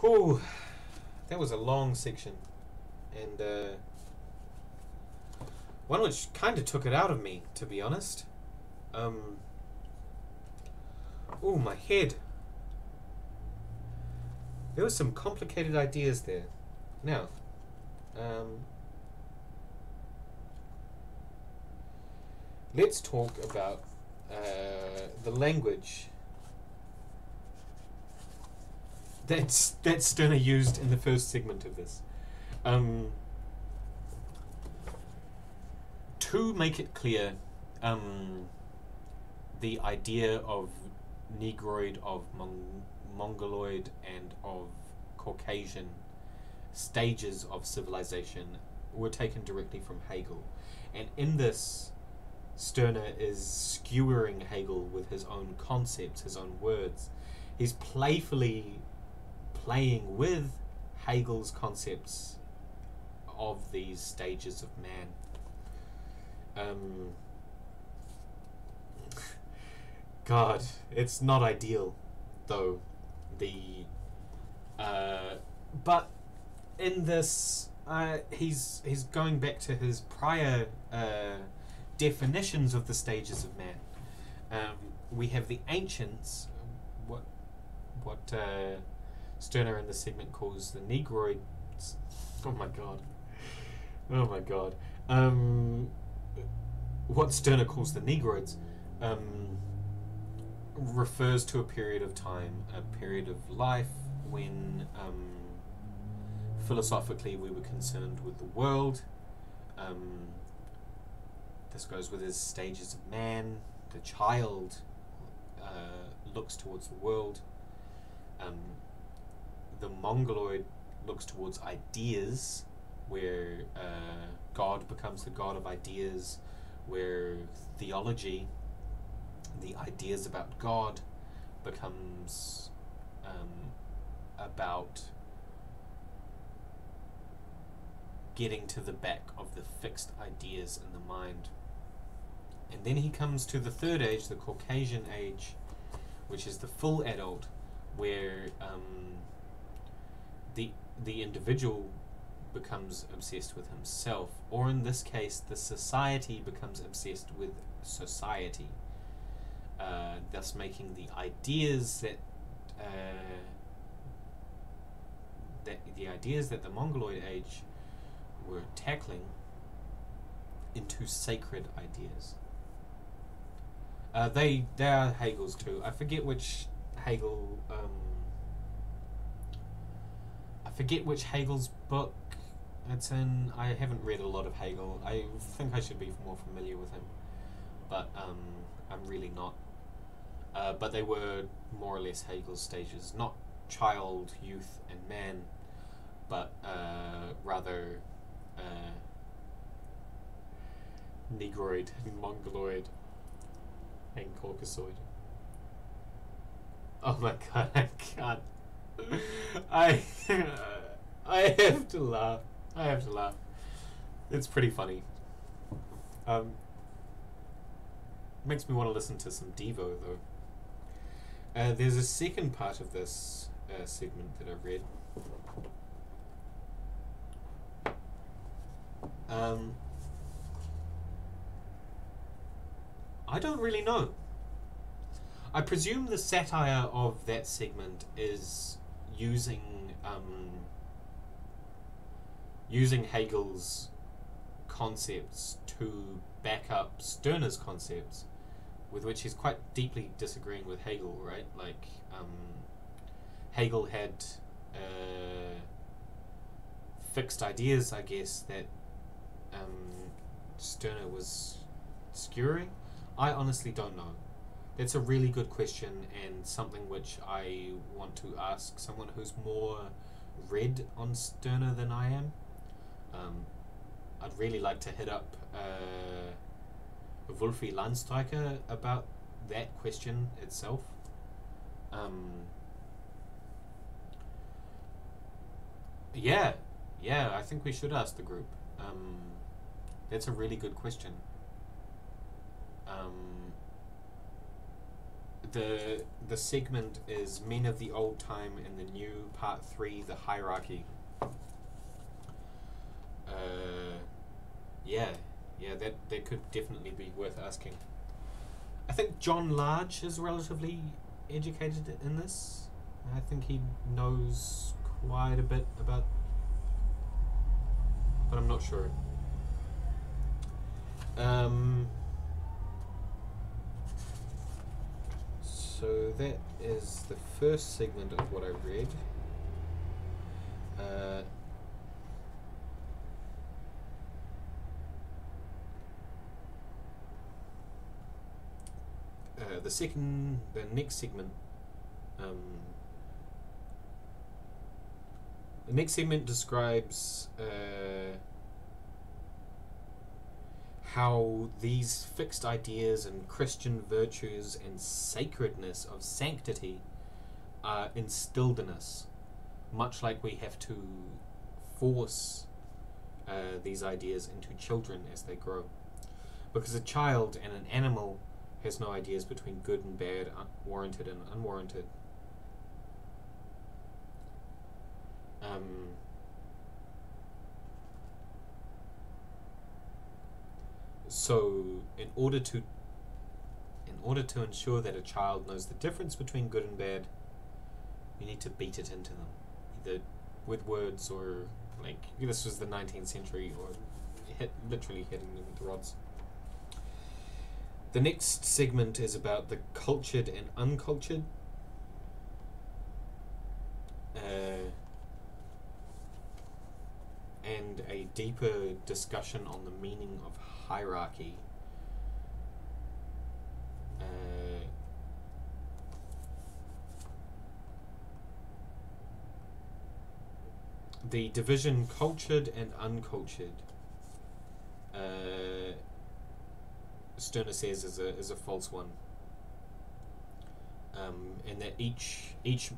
Whew, that was a long section, and one which kind of took it out of me, to be honest. Oh, my head. There were some complicated ideas there. Now, let's talk about the language that Stirner used in the first segment of this. To make it clear, the idea of Negroid, of Mongoloid, and of Caucasian stages of civilization were taken directly from Hegel. And in this, Stirner is skewering Hegel with his own concepts, his own words. He's playfully playing with Hegel's concepts of these stages of man. God, it's not ideal, though. But in this, he's going back to his prior definitions of the stages of man. We have the ancients, what Stirner in the segment calls the Negroids. Oh my god. What Stirner calls the Negroids refers to a period of time, a period of life when philosophically we were concerned with the world. This goes with his stages of man. The child looks towards the world. The Mongoloid looks towards ideas, where God becomes the god of ideas, where theology, the ideas about God, becomes about getting to the back of the fixed ideas in the mind. And then he comes to the third age, the Caucasian age, which is the full adult, where the individual becomes obsessed with himself, or in this case, the society becomes obsessed with society, thus making the ideas that the Mongoloid age were tackling into sacred ideas. They are Hegel's too. I forget which Hegel. I forget which Hegel's book it's in. I haven't read a lot of Hegel. I think I should be more familiar with him, but I'm really not. But they were more or less Hegel's stages, not child, youth, and man, but rather Negroid, Mongoloid, and Caucasoid. Oh my god, I can't. I have to laugh. It's pretty funny. Makes me want to listen to some Devo though. There's a second part of this segment that I read. I don't really know. I presume the satire of that segment is using Hegel's concepts to back up Stirner's concepts, with which he's quite deeply disagreeing with Hegel, right? Like, Hegel had fixed ideas, I guess, that Stirner was skewering. I honestly don't know. That's a really good question, and something which I want to ask someone who's more read on Stirner than I am. I'd really like to hit up Wolfi Landstreicher about that question itself. Yeah, I think we should ask the group. That's a really good question. The segment is Men of the Old Time and the New, Part 3, The Hierarchy. Yeah, that could definitely be worth asking. I think John Large is relatively educated in this. I think he knows quite a bit about, but I'm not sure. So that is the first segment of what I read. The next segment, the next segment describes how these fixed ideas and Christian virtues and sacredness of sanctity are instilled in us, much like we have to force these ideas into children as they grow. Because a child and an animal has no ideas between good and bad, warranted and unwarranted. So in order to ensure that a child knows the difference between good and bad, you need to beat it into them, either with words or, like, this was the 19th century, or literally hitting them with the rods. The next segment is about the cultured and uncultured. And a deeper discussion on the meaning of hierarchy. The division cultured and uncultured, Stirner says is a false one, and that each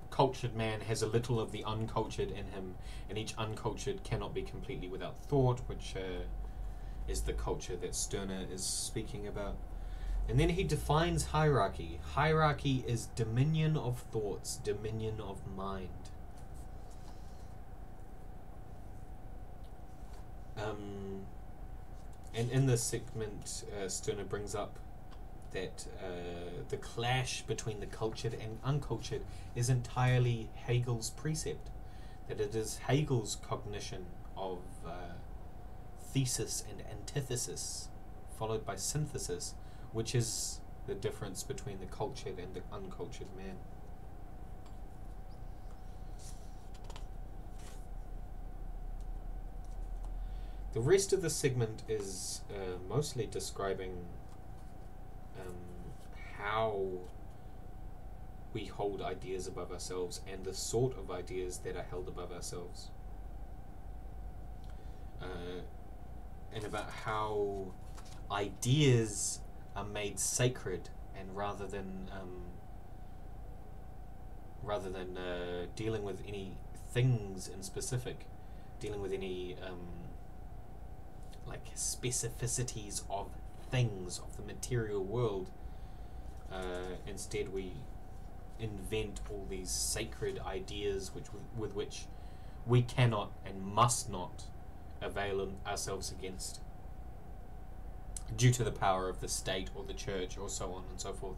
cultured man has a little of the uncultured in him, and each uncultured cannot be completely without thought, which is the culture that Stirner is speaking about. And then he defines hierarchy. Hierarchy is dominion of thoughts, dominion of mind. And in this segment, Stirner brings up that the clash between the cultured and uncultured is entirely Hegel's precept, that it is Hegel's cognition of thesis and antithesis, followed by synthesis, which is the difference between the cultured and the uncultured man. The rest of the segment is mostly describing how we hold ideas above ourselves and the sort of ideas that are held above ourselves. And about how ideas are made sacred, and rather than dealing with any things in specific, dealing with any like specificities of things of the material world, instead we invent all these sacred ideas with which we cannot and must not avail ourselves against, due to the power of the state or the church or so on and so forth.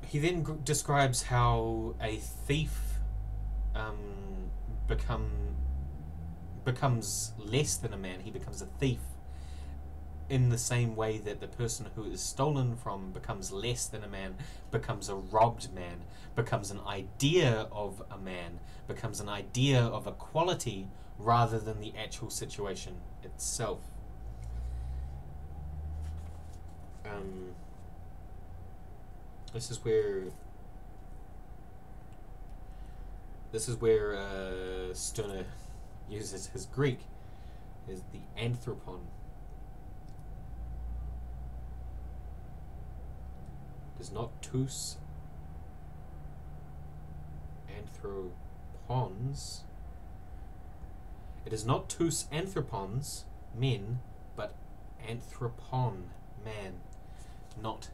He then describes how a thief becomes less than a man. He becomes a thief in the same way that the person who is stolen from becomes less than a man, becomes a robbed man, becomes an idea of a man, becomes an idea of a quality rather than the actual situation itself. This is where Stirner uses his Greek, is the anthropon. It is not tous anthropons. It is not tous anthropons, men, but anthropon, man. not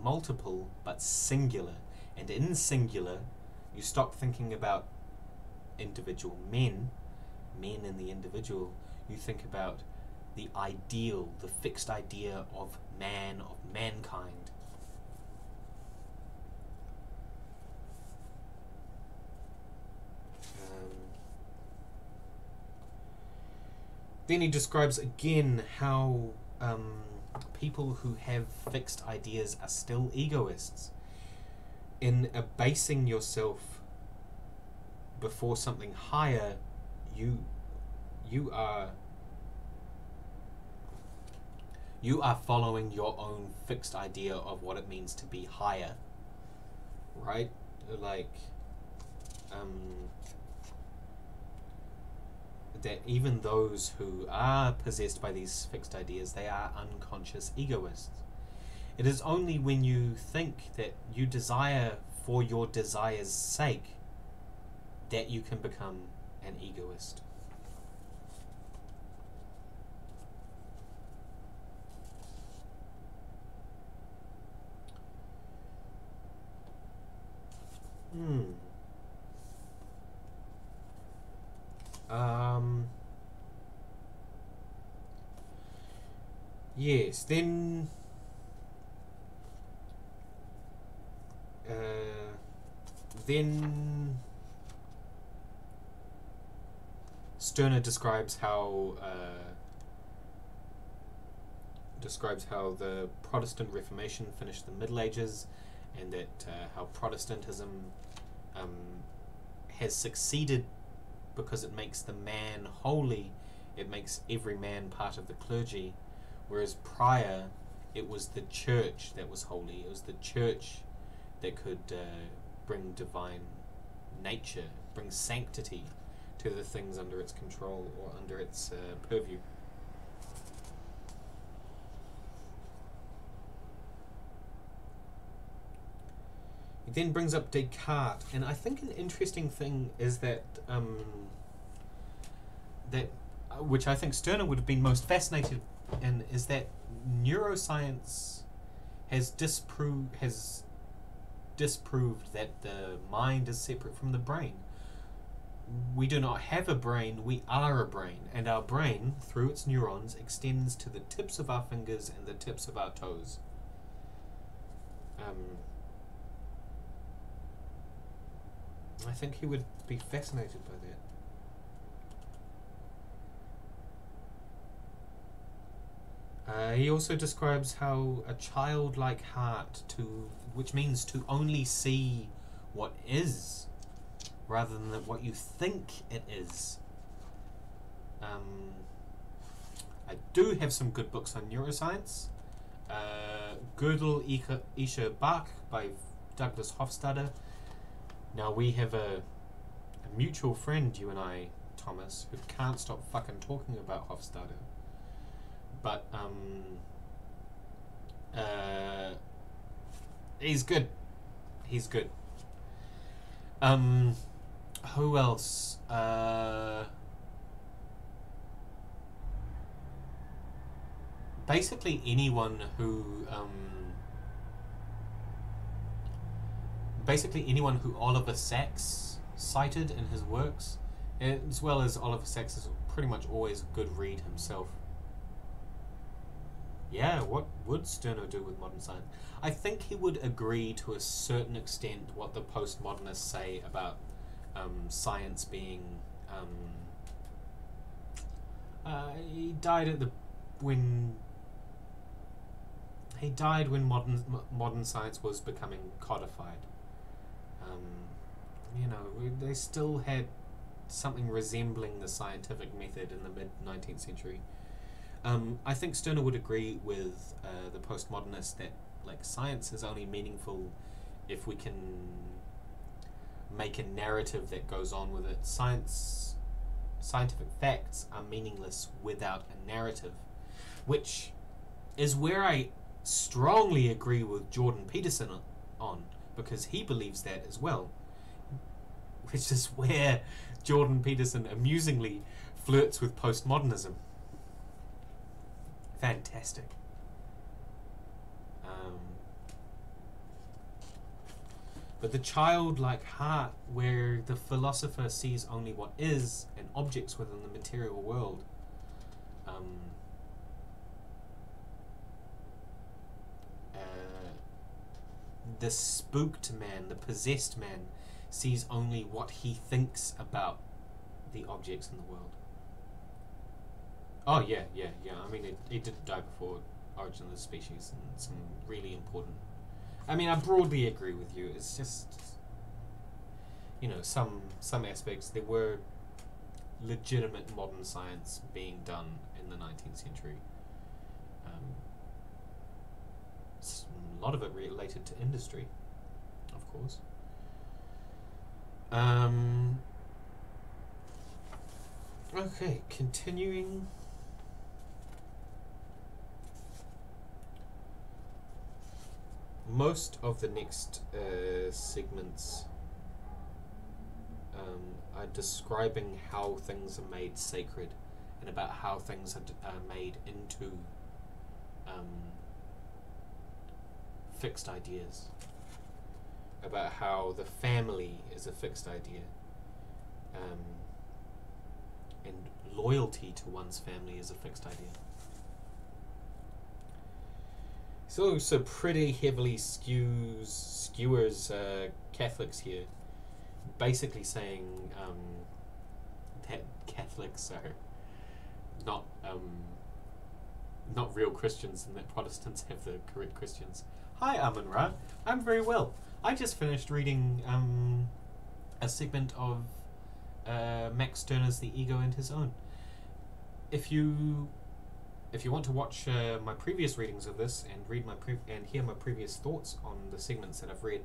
multiple, but singular. And in singular, you stop thinking about individual men in the individual. You think about the ideal, the fixed idea of man, of mankind. Then he describes again how people who have fixed ideas are still egoists. In abasing yourself before something higher, you are following your own fixed idea of what it means to be higher, right? Like that even those who are possessed by these fixed ideas, they are unconscious egoists. It is only when you think that you desire for your desire's sake that you can become an egoist. Yes, then Stirner describes how the Protestant Reformation finished the Middle Ages, and that how Protestantism has succeeded because it makes the man holy, it makes every man part of the clergy, whereas prior it was the church that was holy, it was the church that could bring divine nature, bring sanctity to the things under its control or under its purview. He then brings up Descartes, and I think an interesting thing is that which I think Stirner would have been most fascinated in, is that neuroscience has disproved that the mind is separate from the brain. We do not have a brain, we are a brain, and our brain, through its neurons, extends to the tips of our fingers and the tips of our toes. I think he would be fascinated by that. He also describes how a childlike heart, which means to only see what is, rather than what you think it is. I do have some good books on neuroscience. Gödel, Isha, Bach by Douglas Hofstadter. Now we have a mutual friend, you and I, Thomas, who can't stop fucking talking about Hofstadter. But he's good. He's good. Who else? Basically anyone who Oliver Sacks cited in his works, as well as Oliver Sacks is pretty much always a good read himself. Yeah, what would Stirner do with modern science? I think he would agree to a certain extent what the postmodernists say about science being. He died when modern science was becoming codified. They still had something resembling the scientific method in the mid-19th century. I think Stirner would agree with the postmodernists that science is only meaningful if we can make a narrative that goes on with it. Scientific facts are meaningless without a narrative, which is where I strongly agree with Jordan Peterson on, because he believes that as well, which is where Jordan Peterson amusingly flirts with postmodernism. Fantastic. But the childlike heart, where the philosopher sees only what is and objects within the material world, the spooked man, the possessed man, sees only what he thinks about the objects in the world. Oh yeah. I mean, it did die before Origin of the Species, and some really important. I mean, I broadly agree with you. It's just, some aspects, there were legitimate modern science being done in the 19th century. A lot of it related to industry, of course. Okay, continuing. Most of the next segments are describing how things are made sacred, and about how things are made into fixed ideas. About how the family is a fixed idea, and loyalty to one's family is a fixed idea. So pretty heavily skewers Catholics here, basically saying that Catholics are not real Christians, and that Protestants have the correct Christians. Hi, Amun-Ra. I'm very well. I just finished reading a segment of Max Stirner's The Ego and His Own. If you want to watch my previous readings of this and read and hear my previous thoughts on the segments that I've read,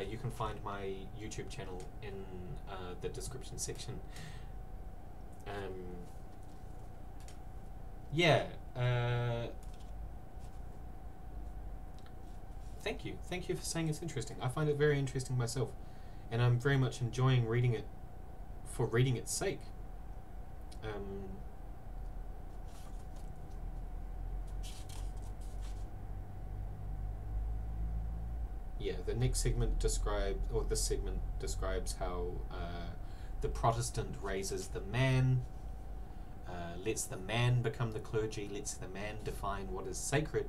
you can find my YouTube channel in the description section. Thank you for saying it's interesting. I find it very interesting myself, and I'm very much enjoying reading it for reading its sake. The next segment describes how the Protestant raises the man, lets the man become the clergy, lets the man define what is sacred,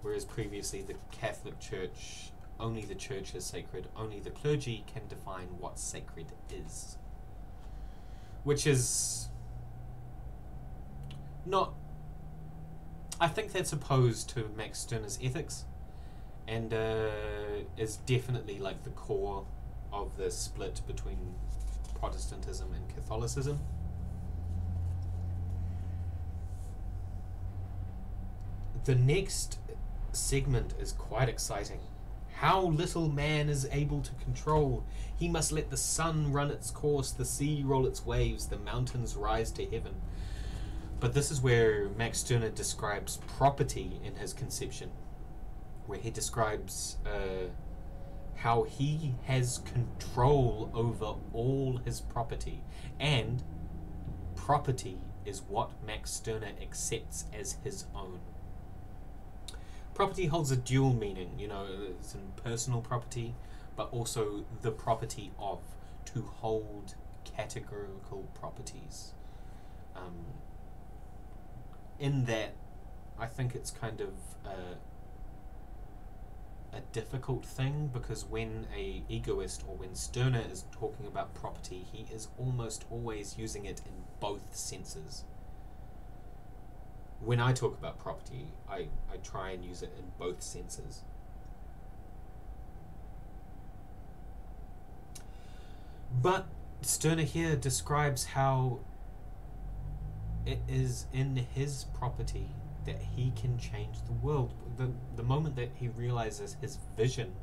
whereas previously the Catholic Church, only the church is sacred, only the clergy can define what sacred is. Which is not... I think that's opposed to Max Stirner's ethics, and is definitely like the core of the split between Protestantism and Catholicism. The next segment is quite exciting. How little man is able to control. He must let the sun run its course, the sea roll its waves, the mountains rise to heaven. But this is where Max Stirner describes property in his conception, where he describes how he has control over all his property, and property is what Max Stirner accepts as his own. Property holds a dual meaning, it's in personal property, but also the property of, to hold categorical properties. In that, I think it's kind of a difficult thing, because when a egoist, or when Stirner is talking about property, he is almost always using it in both senses. When I talk about property, I try and use it in both senses. But Stirner here describes how it is in his property that he can change the world. The moment that he realizes his vision,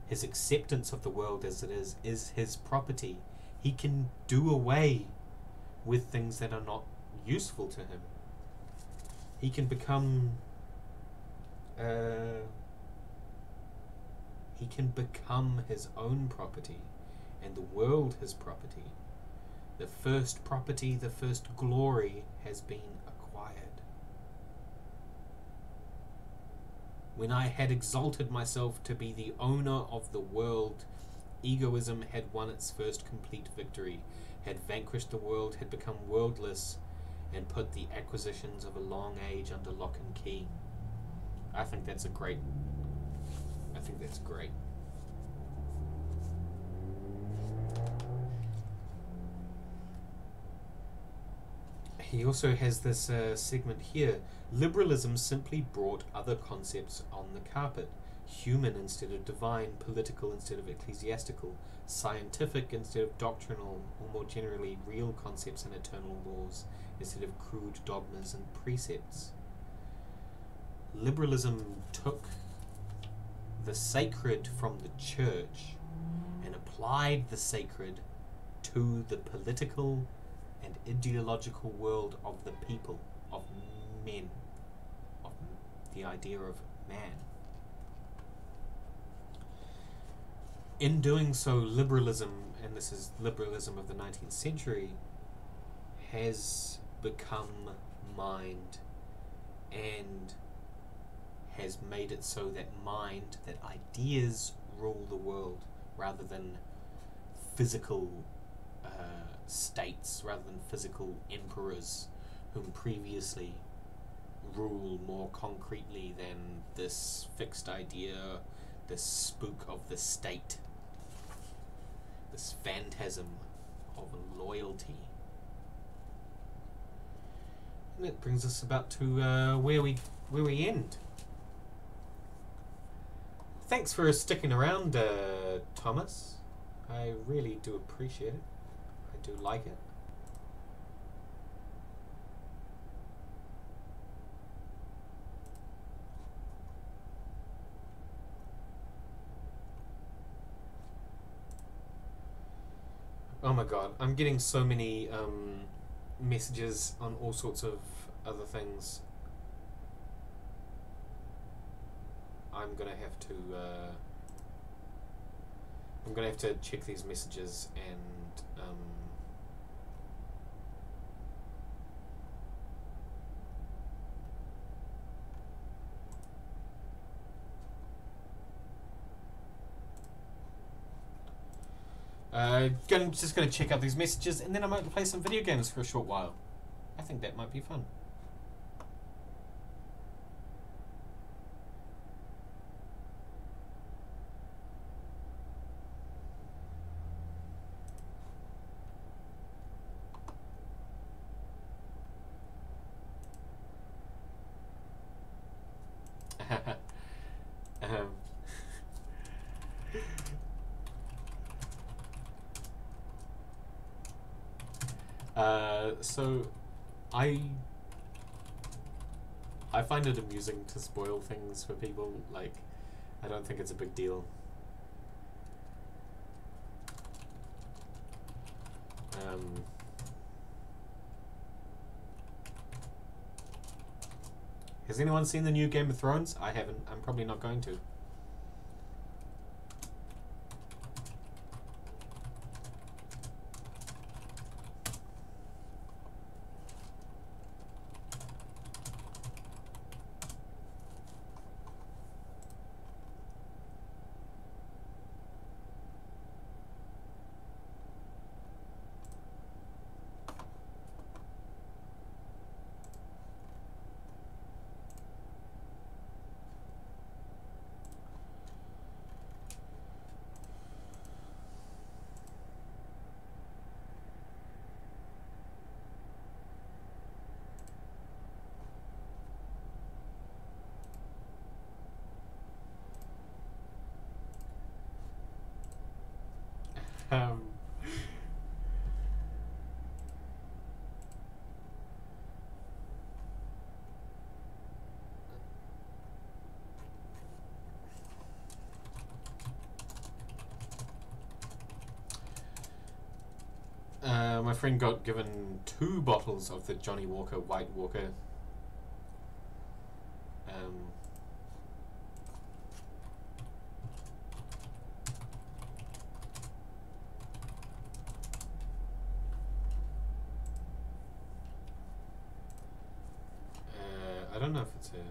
his acceptance of the world as it is his property, he can do away with things that are not useful to him. He can become his own property, and the world his property. The first property, the first glory has been acquired. When I had exalted myself to be the owner of the world, egoism had won its first complete victory, had vanquished the world, had become worldless, and put the acquisitions of a long age under lock and key. I think that's great. He also has this segment here. Liberalism simply brought other concepts on the carpet. Human instead of divine, political instead of ecclesiastical, scientific instead of doctrinal, or more generally real concepts and eternal laws instead of crude dogmas and precepts. Liberalism took the sacred from the church and applied the sacred to the political and ideological world of the people, of men, of the idea of man. In doing so, liberalism, and this is liberalism of the 19th century, has become mind and has made it so that mind, that ideas rule the world rather than physical states, rather than physical emperors whom previously rule more concretely than this fixed idea, this spook of the state, this phantasm of loyalty. And that brings us about to where we end. Thanks for sticking around, Thomas. I really do appreciate it. I do like it. Oh my god, I'm getting so many messages on all sorts of other things. I'm gonna have to check these messages and just gonna check out these messages, and then I might play some video games for a short while. I think that might be fun. So I find it amusing to spoil things for people. Like, I don't think it's a big deal. Has anyone seen the new Game of Thrones? I haven't. I'm probably not going to. Um, my friend got given 2 bottles of the Johnny Walker White Walker. I don't know if it's a... Man.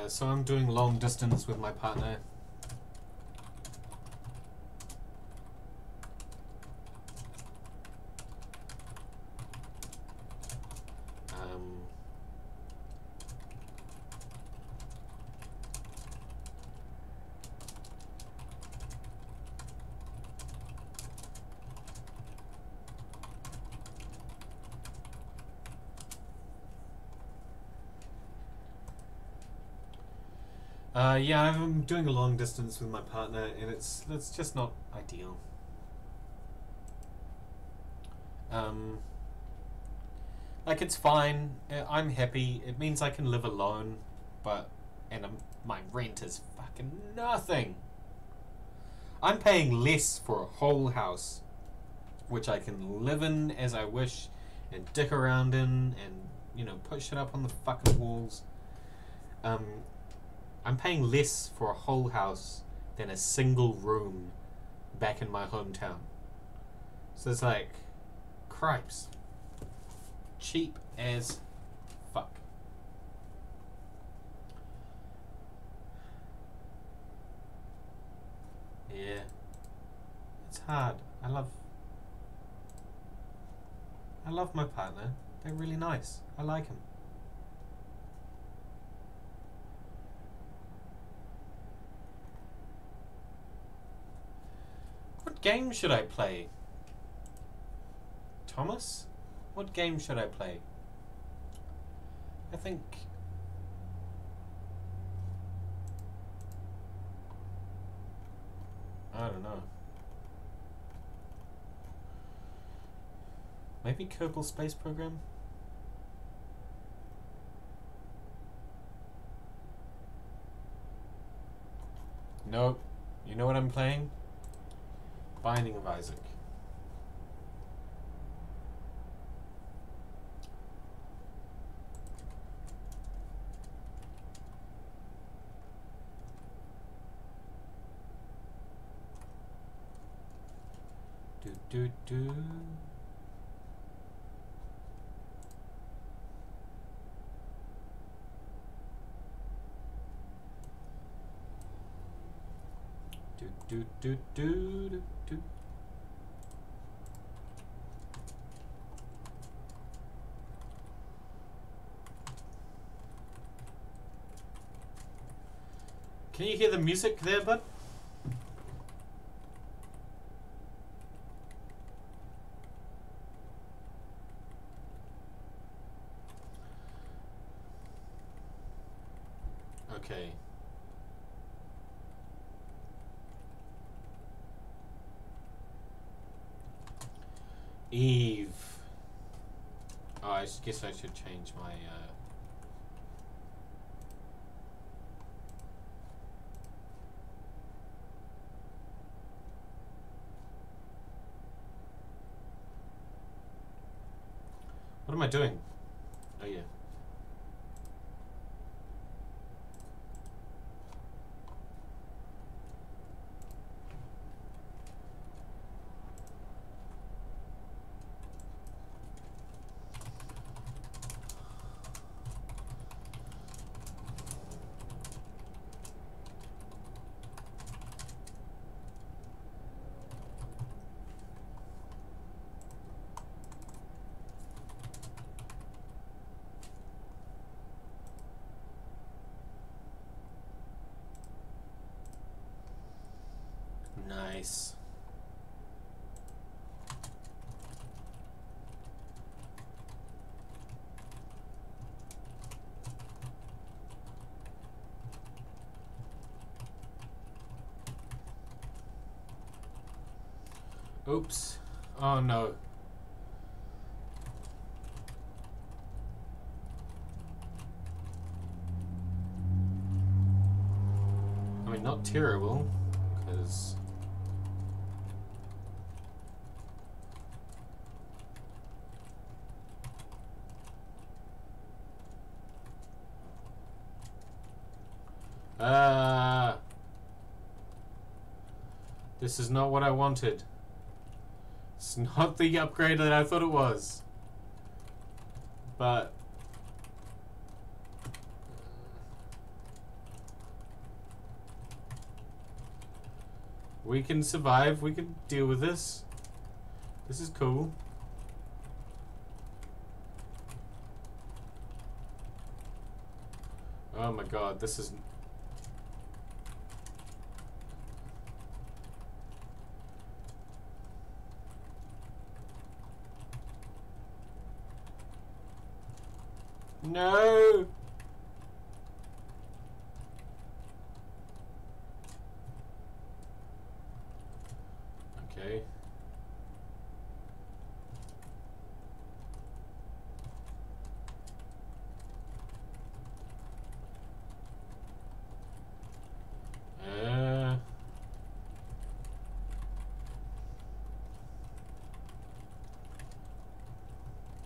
So I'm doing long distance with my partner. Yeah, I'm doing a long distance with my partner, and it's just not ideal. Like, it's fine. I'm happy. It means I can live alone, and my rent is fucking nothing. I'm paying less for a whole house, which I can live in as I wish, and dick around in, and put shit up on the fucking walls. I'm paying less for a whole house than a single room back in my hometown. So it's like, cripes. Cheap as fuck. Yeah. It's hard. I love my partner. They're really nice. I like them. What game should I play? Thomas? What game should I play? I think... I don't know. Maybe Kerbal Space Program? Nope. You know what I'm playing? Binding of Isaac. Do. Do. Can you hear the music there, bud? Okay. Eve. Oh, I guess I should change my What am I doing? Oh yeah. Nice. Oops. Oh no. I mean, not terrible, because... This is not what I wanted. It's not the upgrade that I thought it was. But... We can survive. We can deal with this. This is cool. Oh my god, this is... No! Okay.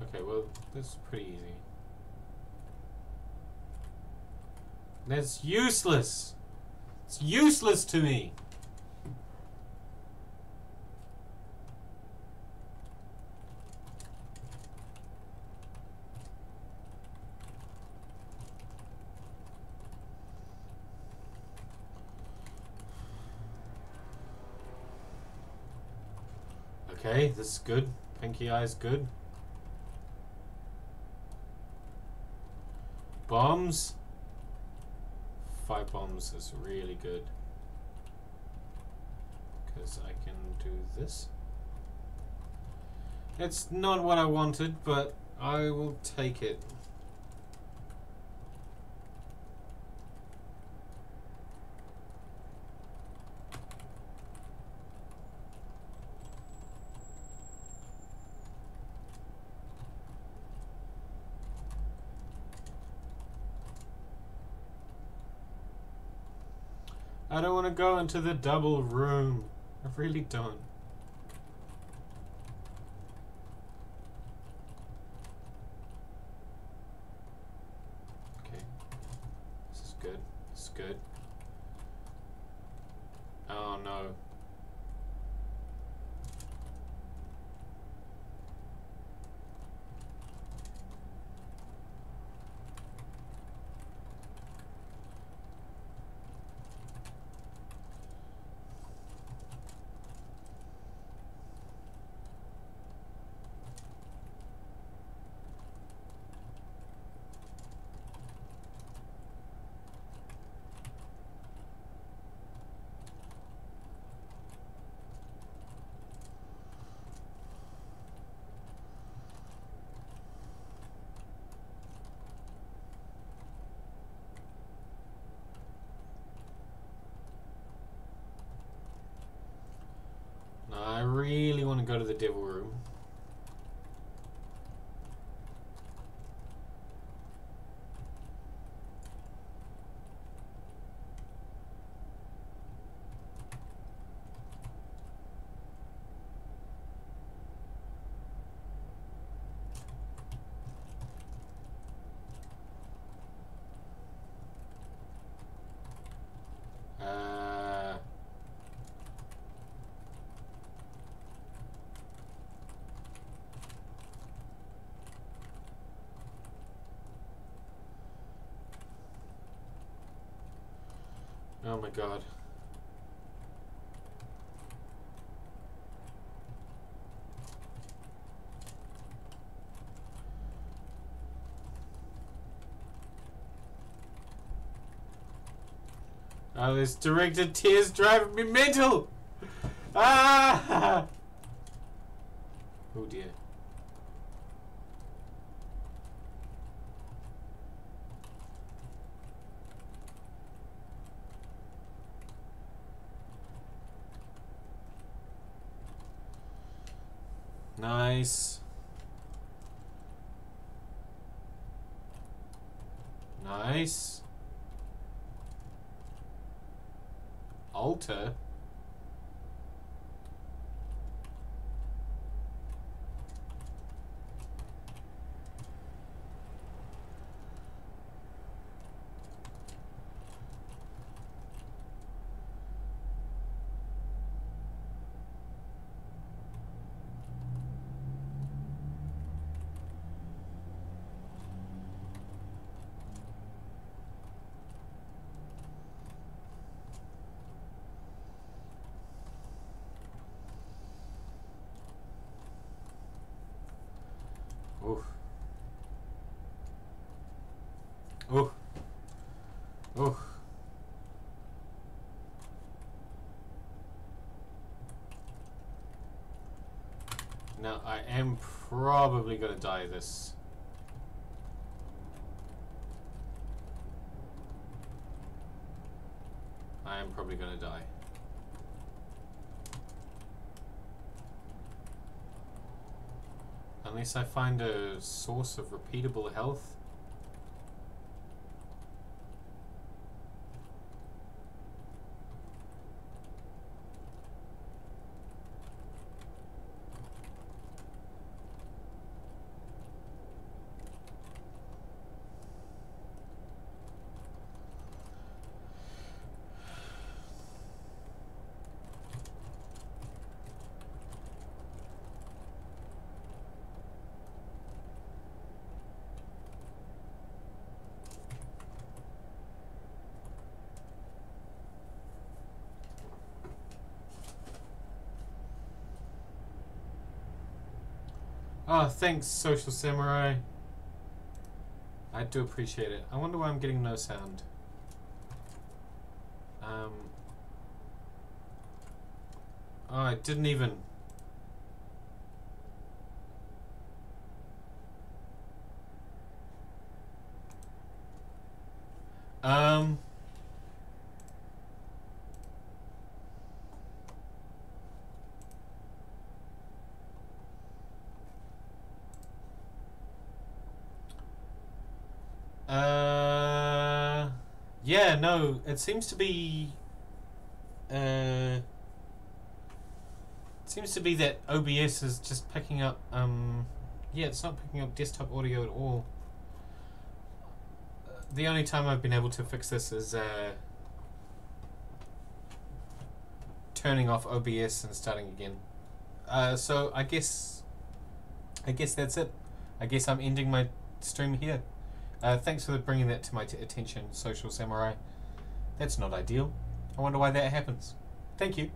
Okay, well, this is pretty easy. That's useless! It's useless to me! Okay, this is good. Pinky eye is good. Bombs? 5 bombs is really good. Because I can do this. It's not what I wanted, but I will take it. I don't want to go into the double room. I really don't. Okay. This is good. This is good. Oh no. I really want to go to the devil room. Oh my god. Oh, this directed tears driving me mental! Ah! Oh dear. Nice. Nice. Altar? Ooh. Ooh. Ooh. Now, I am probably going to die this. I am probably going to die. Unless I find a source of repeatable health. Oh, thanks, Social Samurai. I do appreciate it. I wonder why I'm getting no sound. Oh, I didn't even... Yeah, no, it seems to be... it seems to be that OBS is just picking up... yeah, it's not picking up desktop audio at all. The only time I've been able to fix this is turning off OBS and starting again. So I guess that's it. I guess I'm ending my stream here. Thanks for bringing that to my attention, Social Samurai. That's not ideal. I wonder why that happens. Thank you.